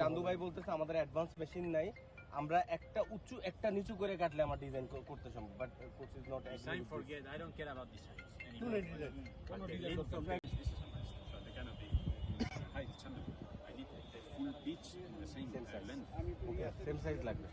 চান্দু ভাই বলতেছে আমাদের অ্যাডভান্স মেশিন নাই, আমরা একটা উঁচু একটা নিচু করে কাটলে আমার ডিজাইন করতে সম্ভব, but coach is not Design forget. I don't care about designs anymore. But the length of this is a must. So they cannot be height. I need the full pitch in the same length. Same size লাগবে।